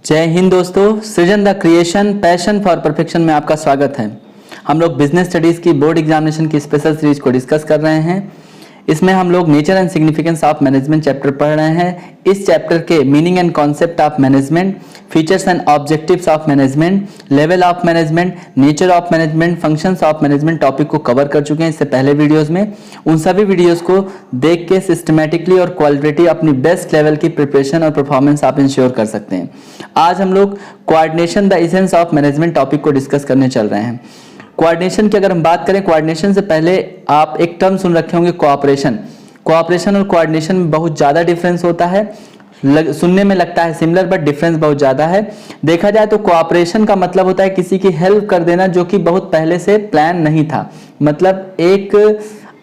जय हिंद दोस्तों, सृजन the creation passion for perfection में आपका स्वागत है। हम लोग बिजनेस स्टडीज की बोर्ड एग्जामिनेशन की स्पेशल सीरीज को डिस्कस कर रहे हैं। इसमें हम लोग nature and significance of management chapter पढ़ रहे हैं। इस चैप्टर के meaning and concept of management, features and objectives of management, level of management, nature of management, functions of management topic को कवर कर चुके हैं इससे पहले वीडियोस में। उन सभी वीडियोस को देख के सिस्टमैटिकली और क्वालिटेटिव अपनी बेस्ट लेवल की प्रिपरेशन और परफॉर्मेंस आप इंश्योर कर सकते हैं। आज हम लोग coordination the essence of management topic को डिस्कस करने चल रहे हैं। कोऑर्डिनेशन की अगर हम बात करें, कोऑर्डिनेशन से पहले आप एक टर्म सुन रखे होंगे, कोऑपरेशन। कोऑपरेशन और कोऑर्डिनेशन में बहुत ज़्यादा डिफरेंस होता है। सुनने में लगता है सिमिलर बट डिफरेंस बहुत ज़्यादा है। देखा जाए तो कोऑपरेशन का मतलब होता है किसी की हेल्प कर देना जो कि बहुत पहले से प्लान नहीं था। मतलब एक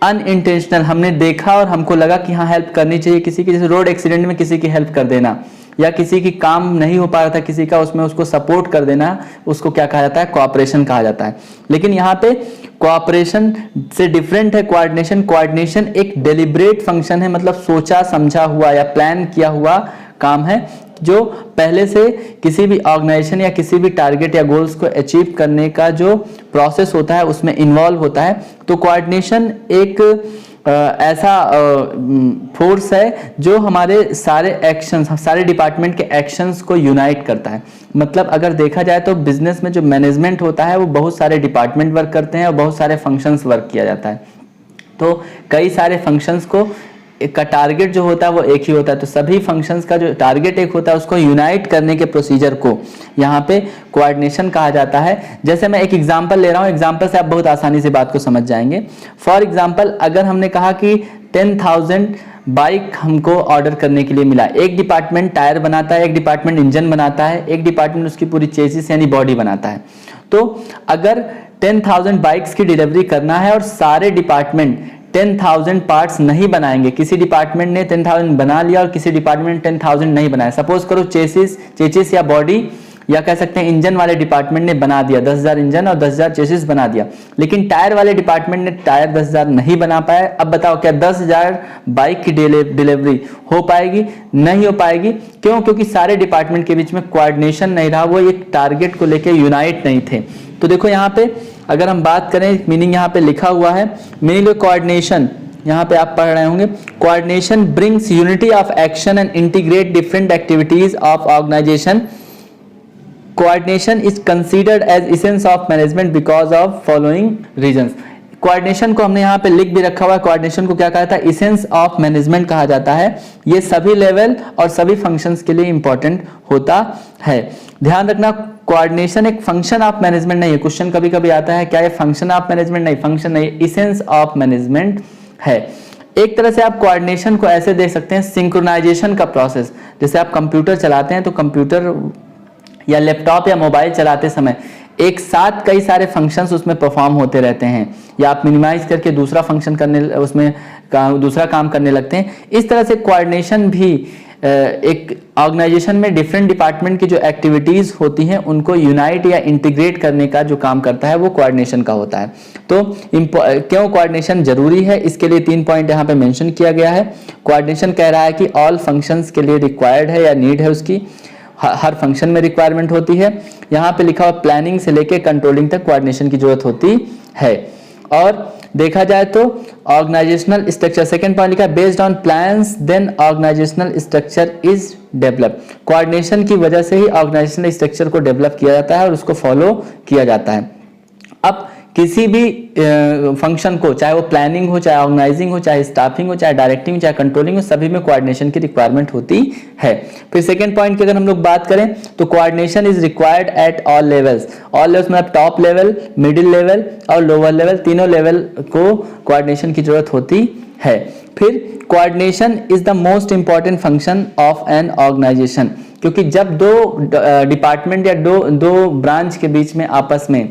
अनइंटेंशनल हमने देखा और हमको लगा कि हाँ हेल्प करनी चाहिए किसी की, जैसे रोड एक्सीडेंट में किसी की हेल्प कर देना या किसी की काम नहीं हो पा रहा था किसी का, उसमें उसको सपोर्ट कर देना, उसको क्या कहा जाता है? कोऑपरेशन कहा जाता है। लेकिन यहाँ पे कोऑपरेशन से डिफरेंट है कोऑर्डिनेशन। कोऑर्डिनेशन एक डेलिब्रेट फंक्शन है, मतलब सोचा समझा हुआ या प्लान किया हुआ काम है जो पहले से किसी भी ऑर्गेनाइजेशन या किसी भी टारगेट या गोल्स को अचीव करने का जो प्रोसेस होता है उसमें इन्वॉल्व होता है। तो कोऑर्डिनेशन एक ऐसा फोर्स है जो हमारे सारे एक्शंस, सारे डिपार्टमेंट के एक्शंस को यूनाइट करता है। मतलब अगर देखा जाए तो बिजनेस में जो मैनेजमेंट होता है वो बहुत सारे डिपार्टमेंट वर्क करते हैं और बहुत सारे फंक्शंस वर्क किया जाता है। तो कई सारे फंक्शंस को का टारगेट जो होता है वो एक ही होता है। तो सभी फंक्शंस का जो टारगेट एक होता है उसको यूनाइट करने के प्रोसीजर को यहाँ पे कोऑर्डिनेशन कहा जाता है। जैसे मैं एक एग्जांपल ले रहा हूँ, एग्जांपल से आप बहुत आसानी से बात को समझ जाएंगे। फॉर एग्जांपल, अगर हमने कहा कि 10,000 बाइक हमको ऑर्डर करने के लिए मिला। एक डिपार्टमेंट टायर बनाता है, एक डिपार्टमेंट इंजन बनाता है, एक डिपार्टमेंट उसकी पूरी चेसिस यानी बॉडी बनाता है। तो अगर 10,000 बाइक्स की डिलीवरी करना है और सारे डिपार्टमेंट 10,000 पार्ट्स नहीं बनाएंगे, किसी डिपार्टमेंट ने 10,000 बना लिया और किसी डिपार्टमेंट 10,000 नहीं बनाया। सपोज करो चेसिस या बॉडी या कह सकते हैं इंजन वाले डिपार्टमेंट ने बना दिया 10,000 इंजन और 10,000 चेसिस बना दिया, लेकिन टायर वाले डिपार्टमेंट ने टायर 10,000 नहीं बना पाया। अब बताओ क्या 10,000 बाइक की डिलीवरी हो पाएगी? नहीं हो पाएगी। क्यों? क्योंकि सारे डिपार्टमेंट के बीच में कोऑर्डिनेशन नहीं रहा, वो एक टारगेट को लेकर यूनाइट नहीं थे। तो देखो यहाँ पे अगर हम बात करें, मीनिंग यहाँ पे लिखा हुआ है, मीनिंग ऑफ कोऑर्डिनेशन यहाँ पे आप पढ़ रहे होंगे। Coordination brings unity of action and integrate different activities of organisation. Coordination is considered as essence of management because of following reasons. Coordination को हमने यहाँ पे लिख भी रखा हुआ है। कोऑर्डिनेशन को क्या कहा जाता है? एसेंस ऑफ मैनेजमेंट कहा जाता है। ये सभी लेवल और सभी फंक्शंस के लिए इंपॉर्टेंट होता है। ध्यान रखना, कोऑर्डिनेशन एक फंक्शन ऑफ मैनेजमेंट नहीं है। क्वेश्चन कभी कभी आता है क्या ये फंक्शन ऑफ मैनेजमेंट? नहीं, फंक्शन नहीं, एसेंस ऑफ मैनेजमेंट है। एक तरह से आप कोऑर्डिनेशन को ऐसे देख सकते हैं, सिंक्रोनाइजेशन का प्रोसेस। जैसे आप कंप्यूटर चलाते हैं तो कंप्यूटर या लैपटॉप या मोबाइल चलाते समय एक साथ कई सारे फंक्शंस उसमें परफॉर्म होते रहते हैं, या आप मिनिमाइज करके दूसरा फंक्शन करने उसमें दूसरा काम करने लगते हैं। इस तरह से कोऑर्डिनेशन भी एक ऑर्गेनाइजेशन में डिफरेंट डिपार्टमेंट की जो एक्टिविटीज होती हैं उनको यूनाइट या इंटीग्रेट करने का जो काम करता है वो कोऑर्डिनेशन का होता है। तो क्यों कोऑर्डिनेशन जरूरी है, इसके लिए 3 पॉइंट यहाँ पे मेंशन किया गया है। कोऑर्डिनेशन कह रहा है कि ऑल फंक्शंस के लिए रिक्वायर्ड है या नीड है, उसकी हर फंक्शन में रिक्वायरमेंट होती है। यहाँ पे लिखा हुआ प्लानिंग से लेके कंट्रोलिंग तक कोऑर्डिनेशन की जरूरत होती है। और देखा जाए तो ऑर्गेनाइजेशनल स्ट्रक्चर, सेकंड पॉइंट लिखा है, based on plans then organisational structure is develop. Coordination की वजह से ही ऑर्गेनाइजेशनल स्ट्रक्चर को डेवलप किया जाता है और उसको फॉलो किया जाता है। अब किसी भी फंक्शन को, चाहे वो प्लानिंग हो, चाहे ऑर्गेनाइजिंग हो, चाहे स्टाफिंग हो, चाहे डायरेक्टिंग हो, चाहे कंट्रोलिंग हो, सभी में कोऑर्डिनेशन की रिक्वायरमेंट होती है। फिर सेकंड पॉइंट की अगर हम लोग बात करें तो coordination is required at all levels. All levels मतलब टॉप लेवल, मिडिल लेवल और लोअर लेवल, तीनों लेवल को कोऑर्डिनेशन की जरूरत होती है। फिर coordination is the most important function of an organisation, क्योंकि जब दो डिपार्टमेंट या दो ब्रांच के बीच में आपस में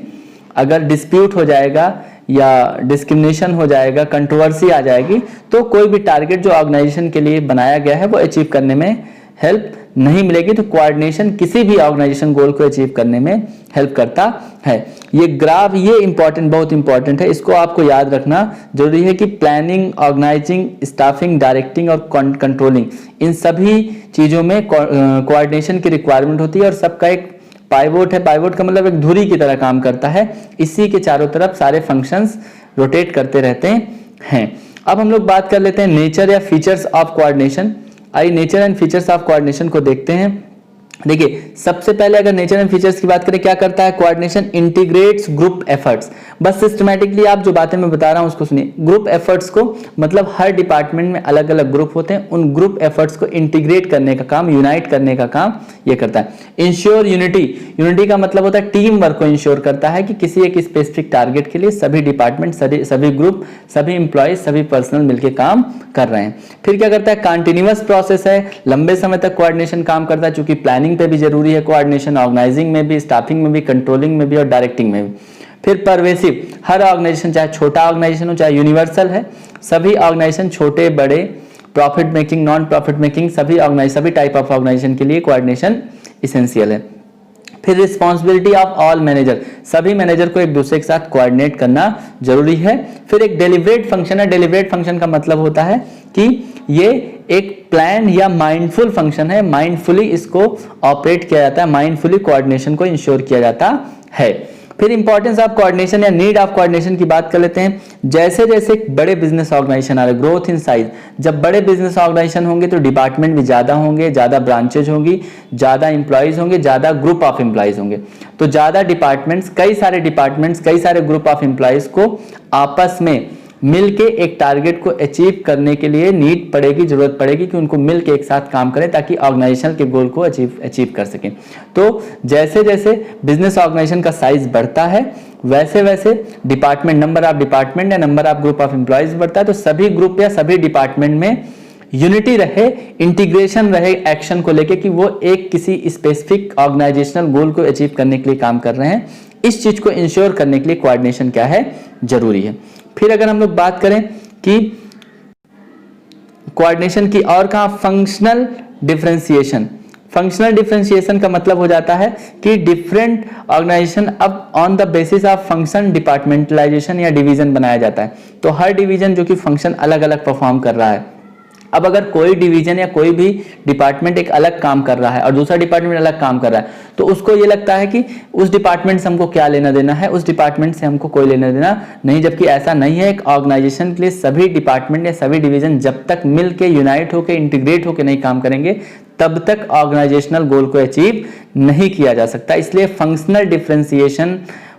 अगर डिस्प्यूट हो जाएगा या डिस्क्रिमिनेशन हो जाएगा, कंट्रोवर्सी आ जाएगी, तो कोई भी टारगेट जो ऑर्गेनाइजेशन के लिए बनाया गया है वो अचीव करने में हेल्प नहीं मिलेगी तो कोऑर्डिनेशन किसी भी ऑर्गेनाइजेशन गोल को अचीव करने में हेल्प करता है। ये ग्राफ ये इंपॉर्टेंट, बहुत इंपॉर्टेंट है, इसको आपको याद रखना जरूरी है कि प्लानिंग, ऑर्गेनाइजिंग, स्टाफिंग, डायरेक्टिंग और कंट्रोलिंग, इन सभी चीजों में कोऑर्डिनेशन की रिक्वायरमेंट होती है और सबका एक पाइवोट है। पाइवोट का मतलब एक धुरी की तरह काम करता है, इसी के चारों तरफ सारे फंक्शंस रोटेट करते रहते हैं। अब हम लोग बात कर लेते हैं नेचर या फीचर्स ऑफ कोऑर्डिनेशन। आइए nature and features of coordination को देखते हैं। देखिए सबसे पहले अगर नेचर एंड फीचर्स की बात करें, क्या करता है कोऑर्डिनेशन? Integrates group efforts. बस सिस्टमैटिकली आप जो बातें मैं बता रहा हूं उसको सुनिए। ग्रुप एफर्ट्स को मतलब हर डिपार्टमेंट में अलग अलग ग्रुप होते हैं, उन ग्रुप एफर्ट्स को इंटीग्रेट करने का काम, यूनाइट करने का काम ये करता है। इंश्योर यूनिटी, यूनिटी का मतलब होता है टीम वर्क को इंश्योर करता है कि किसी एक स्पेसिफिक टारगेट के लिए सभी डिपार्टमेंट, सभी ग्रुप, सभी इंप्लॉयज, सभी पर्सनल मिलकर काम कर रहे हैं। फिर क्या करता है? कंटिन्यूअस प्रोसेस है, लंबे समय तक कोऑर्डिनेशन काम करता है, चूंकि प्लानिंग पे भी जरूरी है कोऑर्डिनेशन, ऑर्गेनाइजिंग में भी, स्टाफिंग में भी, कंट्रोलिंग में भी और डायरेक्टिंग में भी। फिर परवेसिव, हर ऑर्गेनाइजेशन चाहे छोटा ऑर्गेनाइजेशन हो चाहे यूनिवर्सल है, सभी ऑर्गेनाइजेशन छोटे बड़े, profit making, non profit making, सभी टाइप ऑफ ऑर्गेनाइजेशन के लिए कोऑर्डिनेशन इसेंशियल है। फिर रिस्पॉन्सिबिलिटी ऑफ ऑल मैनेजर, सभी मैनेजर को एक दूसरे के साथ कोऑर्डिनेट करना जरूरी है। फिर एक डेलिब्रेट फंक्शन है। डेलिब्रेट फंक्शन का मतलब होता है कि ये एक प्लान या माइंडफुल फंक्शन है, माइंडफुली इसको ऑपरेट किया जाता है, माइंडफुली कोऑर्डिनेशन को इंश्योर किया जाता है। फिर इंपॉर्टेंस ऑफ कोऑर्डिनेशन या नीड ऑफ कोऑर्डिनेशन की बात कर लेते हैं। जैसे जैसे बड़े बिजनेस ऑर्गेनाइजेशन आ रहे, ग्रोथ इन साइज, जब बड़े बिजनेस ऑर्गेनाइजेशन होंगे तो डिपार्टमेंट भी ज्यादा होंगे, ज्यादा ब्रांचेज होंगी, ज्यादा इंप्लॉइज होंगे, ज्यादा ग्रुप ऑफ इंप्लॉइज होंगे। तो ज्यादा डिपार्टमेंट्स, कई सारे ग्रुप ऑफ इंप्लॉइज को आपस में मिलके एक टारगेट को अचीव करने के लिए नीड पड़ेगी, जरूरत पड़ेगी कि उनको मिलके एक साथ काम करें ताकि ऑर्गेनाइजेशन के गोल को अचीव कर सकें। तो जैसे जैसे बिजनेस ऑर्गेनाइजेशन का साइज बढ़ता है वैसे वैसे डिपार्टमेंट, नंबर ऑफ डिपार्टमेंट या number of group of employees बढ़ता है। तो सभी ग्रुप या सभी डिपार्टमेंट में यूनिटी रहे, इंटीग्रेशन रहे एक्शन को लेके कि वो एक किसी स्पेसिफिक ऑर्गेनाइजेशनल गोल को अचीव करने के लिए काम कर रहे हैं। इस चीज को इंश्योर करने के लिए कोऑर्डिनेशन क्या है? जरूरी है। फिर अगर हम लोग बात करें कि कोऑर्डिनेशन की और कहां, फंक्शनल डिफरेंशिएशन। फंक्शनल डिफरेंशिएशन का मतलब हो जाता है कि डिफरेंट ऑर्गेनाइजेशन अब on the basis of function departmentalisation या डिवीजन बनाया जाता है। तो हर डिवीजन जो कि फंक्शन अलग अलग परफॉर्म कर रहा है, अब अगर कोई डिवीजन या कोई भी डिपार्टमेंट एक अलग काम कर रहा है और दूसरा डिपार्टमेंट अलग काम कर रहा है, तो उसको ये लगता है कि उस डिपार्टमेंट से हमको क्या लेना देना है, उस डिपार्टमेंट से हमको कोई लेना देना नहीं, जबकि ऐसा नहीं है। एक ऑर्गेनाइजेशन के लिए सभी डिपार्टमेंट या सभी डिवीजन जब तक मिल के यूनाइट होकर इंटीग्रेट होकर नहीं काम करेंगे तब तक ऑर्गेनाइजेशनल गोल को अचीव नहीं किया जा सकता। इसलिए फंक्शनल डिफरेंशिएशन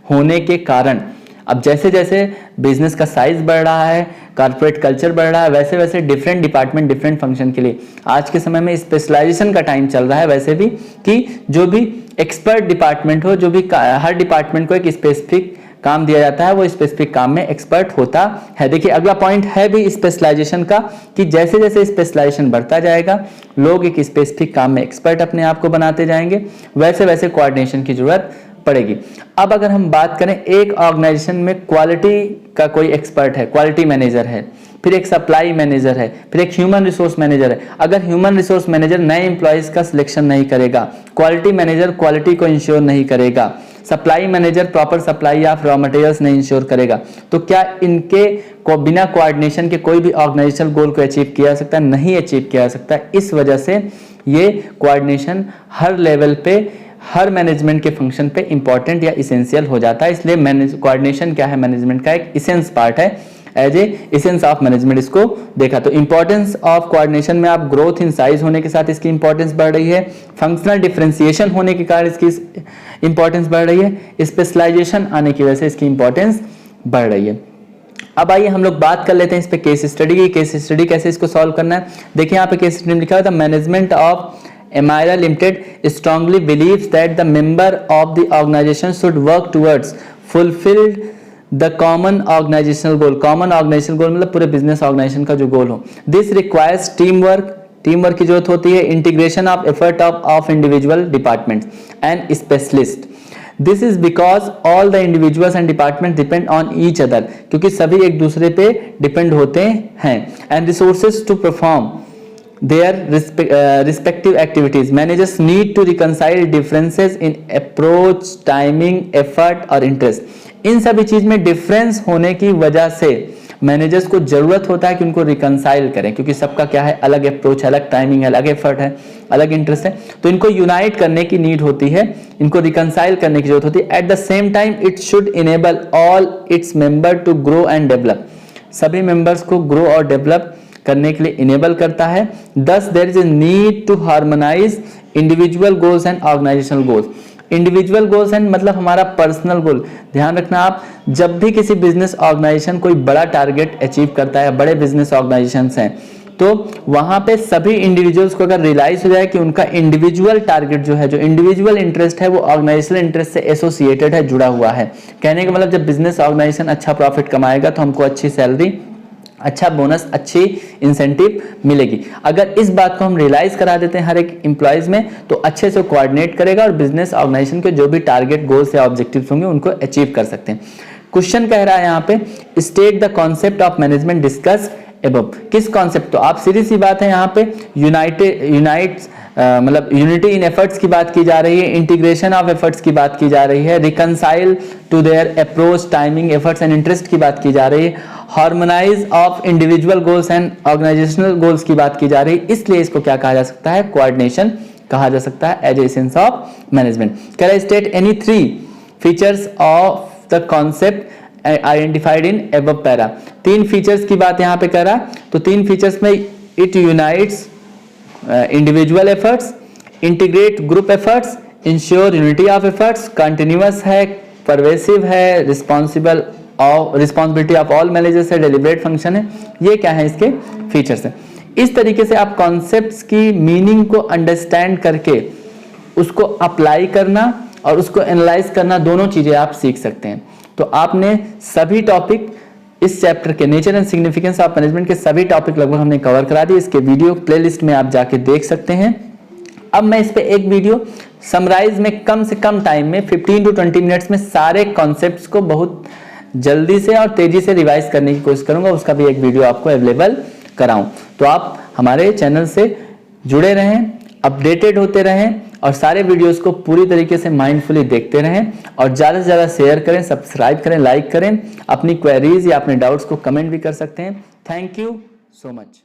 होने के कारण अब जैसे जैसे बिजनेस का साइज बढ़ रहा है, कॉर्पोरेट कल्चर बढ़ रहा है, वैसे वैसे डिफरेंट डिपार्टमेंट डिफरेंट फंक्शन के लिए आज के समय में स्पेशलाइजेशन का टाइम चल रहा है। वैसे भी कि जो भी एक्सपर्ट डिपार्टमेंट हो, जो भी हर डिपार्टमेंट को एक स्पेसिफिक काम दिया जाता है, वो स्पेसिफिक काम में एक्सपर्ट होता है। देखिए अगला पॉइंट है भी स्पेशलाइजेशन का कि जैसे जैसे स्पेशलाइजेशन बढ़ता जाएगा, लोग एक स्पेसिफिक काम में एक्सपर्ट अपने आप को बनाते जाएंगे, वैसे वैसे कोऑर्डिनेशन की जरूरत पड़ेगी। अब अगर हम बात करें, एक ऑर्गेनाइजेशन में क्वालिटी का कोई एक्सपर्ट है, क्वालिटी मैनेजर है, फिर एक सप्लाई मैनेजर है, फिर एक ह्यूमन रिसोर्स मैनेजर है। अगर ह्यूमन रिसोर्स मैनेजर नए एम्प्लॉयज का सिलेक्शन नहीं करेगा, क्वालिटी मैनेजर क्वालिटी को इंश्योर नहीं करेगा, supply manager proper supply of raw materials नहीं इंश्योर करेगा, तो क्या इनके को बिना कोऑर्डिनेशन के कोई भी ऑर्गेनाइजेशनल गोल को अचीव किया जा सकता है? नहीं अचीव किया जा सकता। इस वजह से ये कोऑर्डिनेशन हर लेवल पे, हर मैनेजमेंट के फंक्शन पे इंपॉर्टेंट या इसेंशियल हो जाता है। इसलिए कोऑर्डिनेशन क्या है? मैनेजमेंट का एक इसेंस पार्ट है, as a essence of management इसको देखा। तो इंपॉर्टेंस ऑफ कोऑर्डिनेशन में आप ग्रोथ इन साइज होने के साथ इसकी इंपॉर्टेंस बढ़ रही है, फंक्शनल डिफरेंशिएशन होने के कारण इसकी इंपॉर्टेंस बढ़ रही है, स्पेशलाइजेशन आने की वजह से इसकी इंपॉर्टेंस बढ़ रही है। अब आइए हम लोग बात कर लेते हैं इस पे केस स्टडी की। केस स्टडी कैसे इसको सॉल्व करना है? देखिए यहाँ पे केस स्टडी में लिखा हुआ था, management of Emira Limited strongly believes that the member of the organization should work towards fulfill the common organizational goal. Common organizational goal मतलब पूरे business organization का जो goal हो। This requires teamwork की जरूरत होती है, integration of effort of individual departments and specialists. This is because all the individuals and departments depend on each other, क्योंकि सभी एक दूसरे पे डिपेंड होते हैं। And resources to perform their respective activities. Managers need to reconcile differences in approach, timing, effort और interest. इन सभी चीज में डिफरेंस होने की वजह से मैनेजर्स को जरूरत होता है कि उनको रिकंसाइल करें, क्योंकि सबका क्या है, अलग अप्रोच है, अलग टाइमिंग है, अलग एफर्ट है, अलग इंटरेस्ट है, तो इनको यूनाइट करने की नीड होती है, इनको रिकंसाइल करने की जरूरत होती है. At the same time it should enable all its member to grow and develop. सभी मेंबर्स को ग्रो और डेवलप करने के लिए इनेबल करता है. Thus there is a need to harmonize individual goals and organizational goals. Individual goals and मतलब हमारा पर्सनल गोल. ध्यान रखना आप, जब भी किसी बिजनेस ऑर्गेनाइजेशन कोई बड़ा टारगेट अचीव करता है, बड़े बिजनेस ऑर्गेनाइजेशंस हैं, तो वहां पे सभी इंडिविजुअल्स को अगर रियलाइज हो जाए कि उनका इंडिविजुअल टारगेट जो है, जो इंडिविजुअल इंटरेस्ट है, वो ऑर्गेनाइजेशनल इंटरेस्ट से एसोसिएटेड है, जुड़ा हुआ है. कहने का मतलब जब बिजनेस ऑर्गेनाइजेशन अच्छा प्रॉफिट कमाएगा तो हमको अच्छी सैलरी, अच्छा बोनस, अच्छी इंसेंटिव मिलेगी. अगर इस बात को हम रियलाइज करा देते हैं हर एक एम्प्लॉयज में, तो अच्छे से कोऑर्डिनेट करेगा और बिजनेस ऑर्गेनाइजेशन के जो भी टारगेट, गोल्स या ऑब्जेक्टिव्स होंगे उनको अचीव कर सकते हैं. क्वेश्चन कह रहा है यहाँ पे, state the concept of management discuss above. किस कॉन्सेप्ट? तो आप सीधी सी बात है, यहाँ पे मतलब यूनिटी इन एफर्ट्स की बात की जा रही है, इंटीग्रेशन ऑफ एफर्ट्स की बात की जा रही है, reconcile to their approach, timing, efforts and interest की बात की जा रही है, harmonise of individual goals and organisational goals की बात की जा रही है. इसलिए इसको क्या कहा जा सकता है? कोऑर्डिनेशन कहा जा सकता है एज एसेंस ऑफ मैनेजमेंट. कह रहा है state any 3 features of the concept identified in above para. 3 features की बात यहाँ पे कर रहा. तो 3 फीचर्स में it unites individual efforts, integrate group efforts, ensure unity of efforts, continuous है, परवेसिव है, रिस्पॉन्सिबिलिटी ऑफ ऑल मैनेजर्स है, डेलिब्रेट फंक्शन है. ये क्या है? इसके फीचर्स हैं. इस तरीके से आप कॉन्सेप्ट्स की मीनिंग को अंडरस्टैंड करके उसको अप्लाई करना और उसको एनालाइज करना, दोनों चीजें आप सीख सकते हैं. तो आपने सभी टॉपिक इस चैप्टर के nature and significance of management के सभी टॉपिक लगभग हमने कवर करा दिए. इसके वीडियो प्लेलिस्ट में आप जाके देख सकते हैं. अब मैं इस पे एक वीडियो समराइज में कम से कम टाइम में 15 to 20 मिनट्स में सारे कॉन्सेप्ट्स को बहुत जल्दी से और तेजी से रिवाइज करने की कोशिश करूंगा. उसका भी एक वीडियो आपको अवेलेबल कराऊं. तो आप हमारे चैनल से जुड़े रहें, अपडेटेड होते रहें और सारे वीडियोस को पूरी तरीके से माइंडफुली देखते रहें और ज़्यादा से ज़्यादा शेयर करें, सब्सक्राइब करें, लाइक करें. अपनी क्वेरीज या अपने डाउट्स को कमेंट भी कर सकते हैं. Thank you so much.